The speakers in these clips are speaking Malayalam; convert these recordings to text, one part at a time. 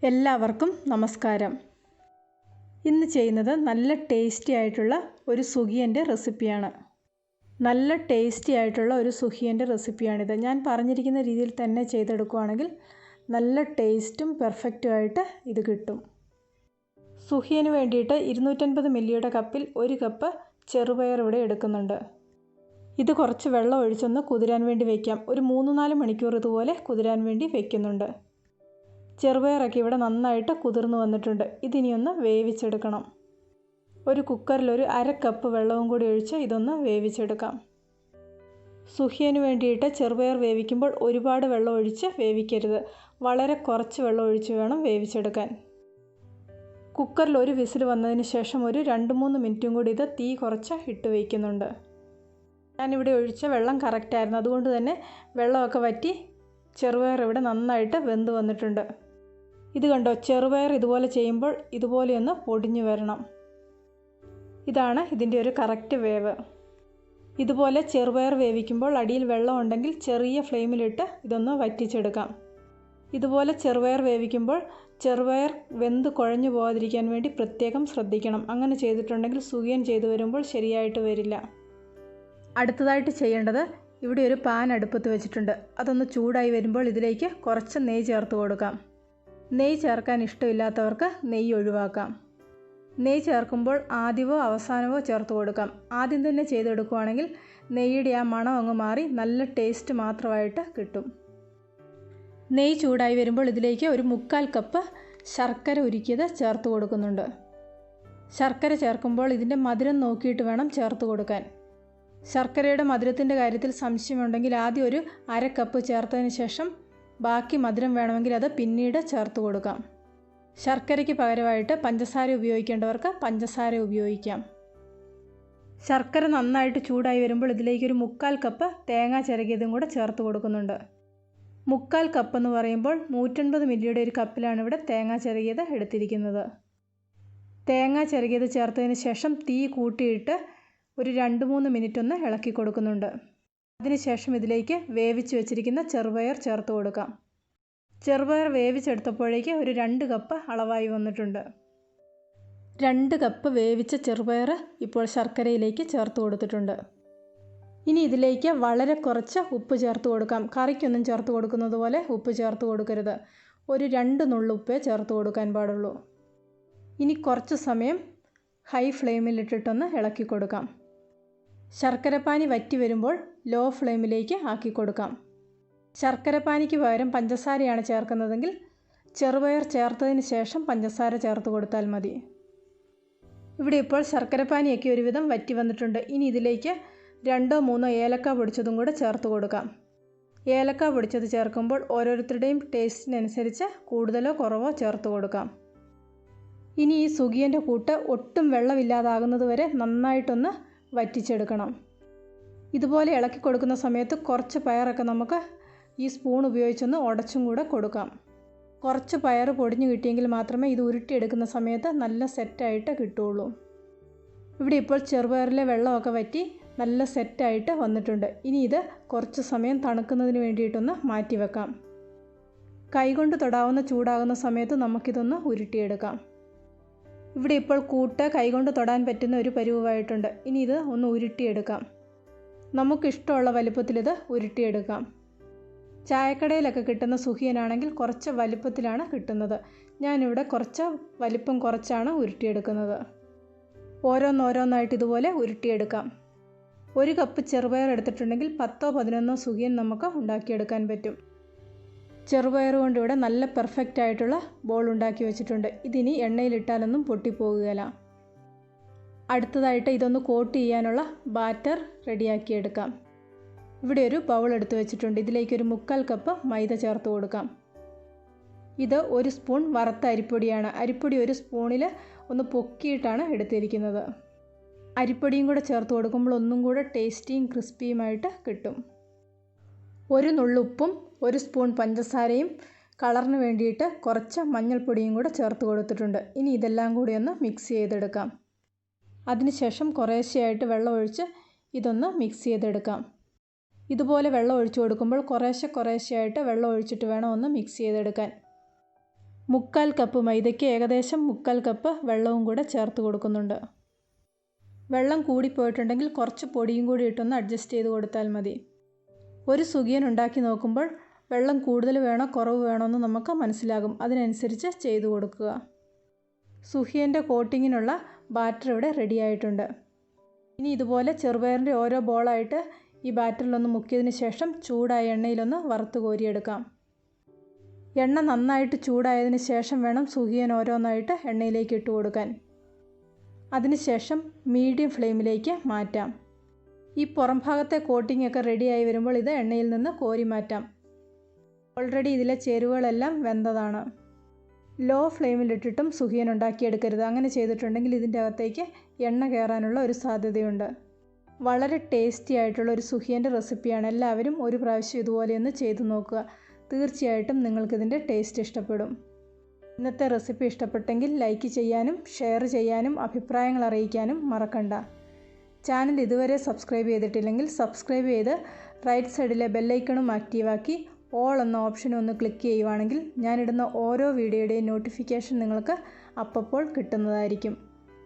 എല്ലാവർക്കും നമസ്കാരം. ഇന്ന് ചെയ്യുന്നത് നല്ല ടേസ്റ്റി ആയിട്ടുള്ള ഒരു സുഖിയൻ്റെ റെസിപ്പിയാണ്. നല്ല ടേസ്റ്റി ആയിട്ടുള്ള ഒരു സുഖിയൻ്റെ റെസിപ്പിയാണിത്. ഞാൻ പറഞ്ഞിരിക്കുന്ന രീതിയിൽ തന്നെ ചെയ്തെടുക്കുകയാണെങ്കിൽ നല്ല ടേസ്റ്റും പെർഫെക്റ്റുമായിട്ട് ഇത് കിട്ടും. സുഖിയന് വേണ്ടിയിട്ട് 250 മില്ലിയുടെ കപ്പിൽ 1 കപ്പ് ചെറുപയർ ഇവിടെ എടുക്കുന്നുണ്ട്. ഇത് കുറച്ച് വെള്ളം ഒഴിച്ചൊന്ന് കുതിരാൻ വേണ്ടി വയ്ക്കാം. ഒരു 3-4 മണിക്കൂർ ഇതുപോലെ കുതിരാൻ വേണ്ടി വയ്ക്കുന്നുണ്ട്. ചെറുപയറൊക്കെ ഇവിടെ നന്നായിട്ട് കുതിർന്ന് വന്നിട്ടുണ്ട്. ഇതിനിയൊന്ന് വേവിച്ചെടുക്കണം. ഒരു കുക്കറിൽ ഒരു 1/2 കപ്പ് വെള്ളവും കൂടി ഒഴിച്ച് ഇതൊന്ന് വേവിച്ചെടുക്കാം. സുഖിയന് വേണ്ടിയിട്ട് ചെറുപയർ വേവിക്കുമ്പോൾ ഒരുപാട് വെള്ളം ഒഴിച്ച് വേവിക്കരുത്. വളരെ കുറച്ച് വെള്ളം ഒഴിച്ച് വേണം വേവിച്ചെടുക്കാൻ. കുക്കറിൽ ഒരു വിസിൽ വന്നതിന് ശേഷം ഒരു 2-3 മിനിറ്റും കൂടി ഇത് തീ കുറച്ച് ഇട്ട് വയ്ക്കുന്നുണ്ട്. ഞാനിവിടെ ഒഴിച്ച വെള്ളം കറക്റ്റായിരുന്നു. അതുകൊണ്ട് തന്നെ വെള്ളമൊക്കെ വറ്റി ചെറുപയർ ഇവിടെ നന്നായിട്ട് വെന്ത് വന്നിട്ടുണ്ട്. ഇത് കണ്ടോ, ചെറുപയർ ഇതുപോലെ ചെയ്യുമ്പോൾ ഇതുപോലെയൊന്ന് പൊടിഞ്ഞു വരണം. ഇതാണ് ഇതിൻ്റെ ഒരു കറക്റ്റ് വേവ്. ഇതുപോലെ ചെറുപയർ വേവിക്കുമ്പോൾ അടിയിൽ വെള്ളം ഉണ്ടെങ്കിൽ ചെറിയ ഫ്ലെയിമിലിട്ട് ഇതൊന്ന് വറ്റിച്ചെടുക്കാം. ഇതുപോലെ ചെറുപയർ വേവിക്കുമ്പോൾ ചെറുപയർ വെന്ത് കുഴഞ്ഞു പോകാതിരിക്കാൻ വേണ്ടി പ്രത്യേകം ശ്രദ്ധിക്കണം. അങ്ങനെ ചെയ്തിട്ടുണ്ടെങ്കിൽ സുഖിയൻ ചെയ്തു വരുമ്പോൾ ശരിയായിട്ട് വരില്ല. അടുത്തതായിട്ട് ചെയ്യേണ്ടത്, ഇവിടെ ഒരു പാൻ അടുപ്പത്ത് വെച്ചിട്ടുണ്ട്. അതൊന്ന് ചൂടായി വരുമ്പോൾ ഇതിലേക്ക് കുറച്ച് നെയ്യ് ചേർത്ത് കൊടുക്കാം. നെയ്യ് ചേർക്കാൻ ഇഷ്ടമില്ലാത്തവർക്ക് നെയ്യ് ഒഴിവാക്കാം. നെയ്യ് ചേർക്കുമ്പോൾ ആദ്യമോ അവസാനമോ ചേർത്ത് കൊടുക്കാം. ആദ്യം തന്നെ ചെയ്തെടുക്കുകയാണെങ്കിൽ നെയ്യുടെ ആ മണം അങ്ങ് മാറി നല്ല ടേസ്റ്റ് മാത്രമായിട്ട് കിട്ടും. നെയ്യ് ചൂടായി വരുമ്പോൾ ഇതിലേക്ക് ഒരു 1/4 കപ്പ് ശർക്കര ഉരുക്കിയത് ചേർത്ത് കൊടുക്കുന്നുണ്ട്. ശർക്കര ചേർക്കുമ്പോൾ ഇതിൻ്റെ മധുരം നോക്കിയിട്ട് വേണം ചേർത്ത് കൊടുക്കാൻ. ശർക്കരയുടെ മധുരത്തിൻ്റെ കാര്യത്തിൽ സംശയമുണ്ടെങ്കിൽ ആദ്യം ഒരു 1/2 കപ്പ് ചേർത്തതിന് ശേഷം ബാക്കി മധുരം വേണമെങ്കിൽ അത് പിന്നീട് ചേർത്ത് കൊടുക്കാം. ശർക്കരയ്ക്ക് പകരമായിട്ട് പഞ്ചസാര ഉപയോഗിക്കേണ്ടവർക്ക് പഞ്ചസാര ഉപയോഗിക്കാം. ശർക്കര നന്നായിട്ട് ചൂടായി വരുമ്പോൾ ഇതിലേക്ക് ഒരു 1/4 കപ്പ് തേങ്ങ ചിരകിയതും കൂടെ ചേർത്ത് കൊടുക്കുന്നുണ്ട്. 1/4 കപ്പ് എന്ന് പറയുമ്പോൾ 150 മില്ലിയുടെ ഒരു കപ്പിലാണ് ഇവിടെ തേങ്ങ ചിരകിയത് എടുത്തിരിക്കുന്നത്. തേങ്ങ ചിരകിയത് ചേർത്തതിന് ശേഷം തീ കൂട്ടിയിട്ട് ഒരു 2-3 മിനിറ്റ് ഒന്ന് ഇളക്കി കൊടുക്കുന്നുണ്ട്. അതിനുശേഷം ഇതിലേക്ക് വേവിച്ച് വെച്ചിരിക്കുന്ന ചെറുപയർ ചേർത്ത് കൊടുക്കാം. ചെറുപയർ വേവിച്ചെടുത്തപ്പോഴേക്ക് ഒരു 2 കപ്പ് അളവായി വന്നിട്ടുണ്ട്. 2 കപ്പ് വേവിച്ച ചെറുപയർ ഇപ്പോൾ ശർക്കരയിലേക്ക് ചേർത്ത് കൊടുത്തിട്ടുണ്ട്. ഇനി ഇതിലേക്ക് വളരെ കുറച്ച് ഉപ്പ് ചേർത്ത് കൊടുക്കാം. കറിക്കൊന്നും ചേർത്ത് കൊടുക്കുന്നത് പോലെ ഉപ്പ് ചേർത്ത് കൊടുക്കരുത്. ഒരു 2 നുള്ളുപ്പേ ചേർത്ത് കൊടുക്കാൻ പാടുള്ളൂ. ഇനി കുറച്ച് സമയം ഹൈ ഫ്ലെയിമിലിട്ടിട്ടൊന്ന് ഇളക്കി കൊടുക്കാം. ശർക്കരപ്പാനി വറ്റി വരുമ്പോൾ ലോ ഫ്ലെയിമിലേക്ക് ആക്കി കൊടുക്കാം. ശർക്കരപ്പാനിക്ക് പകരം പഞ്ചസാരയാണ് ചേർക്കുന്നതെങ്കിൽ ചെറുപയർ ചേർത്തതിന് ശേഷം പഞ്ചസാര ചേർത്ത് കൊടുത്താൽ മതി. ഇവിടെ ഇപ്പോൾ ശർക്കരപ്പാനിയൊക്കെ ഒരുവിധം വറ്റി വന്നിട്ടുണ്ട്. ഇനി ഇതിലേക്ക് 2-3 ഏലക്ക പൊടിച്ചതും കൂടെ ചേർത്ത് കൊടുക്കാം. ഏലക്ക പൊടിച്ചത് ചേർക്കുമ്പോൾ ഓരോരുത്തരുടെയും ടേസ്റ്റിനനുസരിച്ച് കൂടുതലോ കുറവോ ചേർത്ത് കൊടുക്കാം. ഇനി ഈ സുഖിയൻ്റെ കൂട്ട് ഒട്ടും വെള്ളമില്ലാതാകുന്നത് വരെ നന്നായിട്ടൊന്ന് വറ്റിച്ചെടുക്കണം. ഇതുപോലെ ഇളക്കി കൊടുക്കുന്ന സമയത്ത് കുറച്ച് പയറൊക്കെ നമുക്ക് ഈ സ്പൂൺ ഉപയോഗിച്ചൊന്ന് ഉടച്ചും കൂടെ കൊടുക്കാം. കുറച്ച് പയർ പൊടിഞ്ഞു കിട്ടിയെങ്കിൽ മാത്രമേ ഇത് ഉരുട്ടിയെടുക്കുന്ന സമയത്ത് നല്ല സെറ്റായിട്ട് കിട്ടുകയുള്ളൂ. ഇവിടെ ഇപ്പോൾ ചെറുപയറിലെ വെള്ളമൊക്കെ വറ്റി നല്ല സെറ്റായിട്ട് വന്നിട്ടുണ്ട്. ഇനി ഇത് കുറച്ച് സമയം തണുക്കുന്നതിന് വേണ്ടിയിട്ടൊന്ന് മാറ്റി വെക്കാം. കൈകൊണ്ട് തൊടാവുന്ന ചൂടാകുന്ന സമയത്ത് നമുക്കിതൊന്ന് ഉരുട്ടിയെടുക്കാം. ഇവിടെ ഇപ്പോൾ കൂട്ട് കൈകൊണ്ട് തൊടാൻ പറ്റുന്ന ഒരു പരുവമായിട്ടുണ്ട്. ഇനി ഇത് ഒന്ന് ഉരുട്ടിയെടുക്കാം. നമുക്കിഷ്ടമുള്ള വലിപ്പത്തിലിത് ഉരുട്ടിയെടുക്കാം. ചായക്കടയിലൊക്കെ കിട്ടുന്ന സുഖിയനാണെങ്കിൽ കുറച്ച് വലിപ്പത്തിലാണ് കിട്ടുന്നത്. ഞാനിവിടെ കുറച്ച് വലിപ്പം കുറച്ചാണ് ഉരുട്ടിയെടുക്കുന്നത്. ഓരോന്നോരോന്നായിട്ട് ഇതുപോലെ ഉരുട്ടിയെടുക്കാം. 1 കപ്പ് ചെറുപയർ എടുത്തിട്ടുണ്ടെങ്കിൽ 10-11 സുഖിയൻ നമുക്ക് ഉണ്ടാക്കിയെടുക്കാൻ പറ്റും. ചെറുപയർ കൊണ്ട് ഇവിടെ നല്ല പെർഫെക്റ്റ് ആയിട്ടുള്ള ബോൾ ഉണ്ടാക്കി വെച്ചിട്ടുണ്ട്. ഇതിനി എണ്ണയിലിട്ടാലൊന്നും പൊട്ടിപ്പോകുകയില്ല. അടുത്തതായിട്ട് ഇതൊന്ന് കോട്ട് ചെയ്യാനുള്ള ബാറ്റർ റെഡിയാക്കിയെടുക്കാം. ഇവിടെ ഒരു ബൗൾ എടുത്ത് വെച്ചിട്ടുണ്ട്. ഇതിലേക്ക് ഒരു 1/4 കപ്പ് മൈദ ചേർത്ത് കൊടുക്കാം. ഇത് 1 സ്പൂൺ വറുത്ത അരിപ്പൊടിയാണ്. അരിപ്പൊടി ഒരു സ്പൂണിൽ ഒന്ന് പൊക്കിയിട്ടാണ് എടുത്തിരിക്കുന്നത്. അരിപ്പൊടിയും കൂടെ ചേർത്ത് കൊടുക്കുമ്പോൾ ഒന്നും കൂടെ ടേസ്റ്റിയും ക്രിസ്പിയുമായിട്ട് കിട്ടും. 1 നുള്ളുപ്പും 1 സ്പൂൺ പഞ്ചസാരയും കളറിന് വേണ്ടിയിട്ട് കുറച്ച് മഞ്ഞൾപ്പൊടിയും കൂടെ ചേർത്ത് കൊടുത്തിട്ടുണ്ട്. ഇനി ഇതെല്ലാം കൂടി ഒന്ന് മിക്സ് ചെയ്തെടുക്കാം. അതിനുശേഷം കുറേശ്ശെയായിട്ട് വെള്ളം ഒഴിച്ച് ഇതൊന്ന് മിക്സ് ചെയ്തെടുക്കാം. ഇതുപോലെ വെള്ളം ഒഴിച്ചു കൊടുക്കുമ്പോൾ കുറേശ്ശെയായിട്ട് വെള്ളം ഒഴിച്ചിട്ട് വേണം ഒന്ന് മിക്സ് ചെയ്തെടുക്കാൻ. മുക്കാൽ കപ്പ് മൈദയ്ക്ക് ഏകദേശം 1/4 കപ്പ് വെള്ളവും കൂടെ ചേർത്ത് കൊടുക്കുന്നുണ്ട്. വെള്ളം കൂടിപ്പോയിട്ടുണ്ടെങ്കിൽ കുറച്ച് പൊടിയും കൂടി ഇട്ടൊന്ന് അഡ്ജസ്റ്റ് ചെയ്ത് കൊടുത്താൽ മതി. ഒരു സുഖിയൻ ഉണ്ടാക്കി നോക്കുമ്പോൾ വെള്ളം കൂടുതൽ വേണോ കുറവ് വേണോ എന്ന് നമുക്ക് മനസ്സിലാകും. അതിനനുസരിച്ച് ചെയ്തു കൊടുക്കുക. സുഖിയൻ്റെ കോട്ടിങ്ങിനുള്ള ബാറ്റർ ഇവിടെ റെഡി ആയിട്ടുണ്ട്. ഇനി ഇതുപോലെ ചെറുപയറിൻ്റെ ഓരോ ബോളായിട്ട് ഈ ബാറ്ററിലൊന്ന് മുക്കിയതിന് ശേഷം ചൂടായ എണ്ണയിലൊന്ന് വറുത്ത് കോരിയെടുക്കാം. എണ്ണ നന്നായിട്ട് ചൂടായതിന് ശേഷം വേണം സുഖിയൻ ഓരോന്നായിട്ട് എണ്ണയിലേക്ക് ഇട്ട് കൊടുക്കാൻ. അതിനുശേഷം മീഡിയം ഫ്ലെയിമിലേക്ക് മാറ്റാം. ഈ പുറം ഭാഗത്തെ കോട്ടിംഗ് ഒക്കെ റെഡിയായി വരുമ്പോൾ ഇത് എണ്ണയിൽ നിന്ന് കോരി മാറ്റാം. ഓൾറെഡി ഇതിലെ ചേരുവകളെല്ലാം വെന്തതാണ്. ലോ ഫ്ലെയിമിലിട്ടിട്ടും സുഖിയൻ ഉണ്ടാക്കിയെടുക്കരുത്. അങ്ങനെ ചെയ്തിട്ടുണ്ടെങ്കിൽ ഇതിൻ്റെ അകത്തേക്ക് എണ്ണ കയറാനുള്ള ഒരു സാധ്യതയുണ്ട്. വളരെ ടേസ്റ്റി ആയിട്ടുള്ള ഒരു സുഖിയൻ്റെ റെസിപ്പിയാണ്. എല്ലാവരും ഒരു പ്രാവശ്യം ഇതുപോലെയൊന്ന് ചെയ്തു നോക്കുക. തീർച്ചയായിട്ടും നിങ്ങൾക്കിതിൻ്റെ ടേസ്റ്റ് ഇഷ്ടപ്പെടും. ഇന്നത്തെ റെസിപ്പി ഇഷ്ടപ്പെട്ടെങ്കിൽ ലൈക്ക് ചെയ്യാനും ഷെയർ ചെയ്യാനും അഭിപ്രായങ്ങൾ അറിയിക്കാനും മറക്കണ്ട. ചാനൽ ഇതുവരെ സബ്സ്ക്രൈബ് ചെയ്തിട്ടില്ലെങ്കിൽ സബ്സ്ക്രൈബ് ചെയ്ത് റൈറ്റ് സൈഡിലെ ബെല്ലൈക്കണും ആക്റ്റീവാക്കി ഓൾ എന്ന ഓപ്ഷനും ഒന്ന് ക്ലിക്ക് ചെയ്യുവാണെങ്കിൽ ഞാനിടുന്ന ഓരോ വീഡിയോയുടെയും നോട്ടിഫിക്കേഷൻ നിങ്ങൾക്ക് അപ്പോൾ കിട്ടുന്നതായിരിക്കും.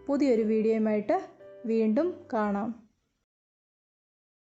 പുതിയൊരു വീഡിയോയുമായിട്ട് വീണ്ടും കാണാം.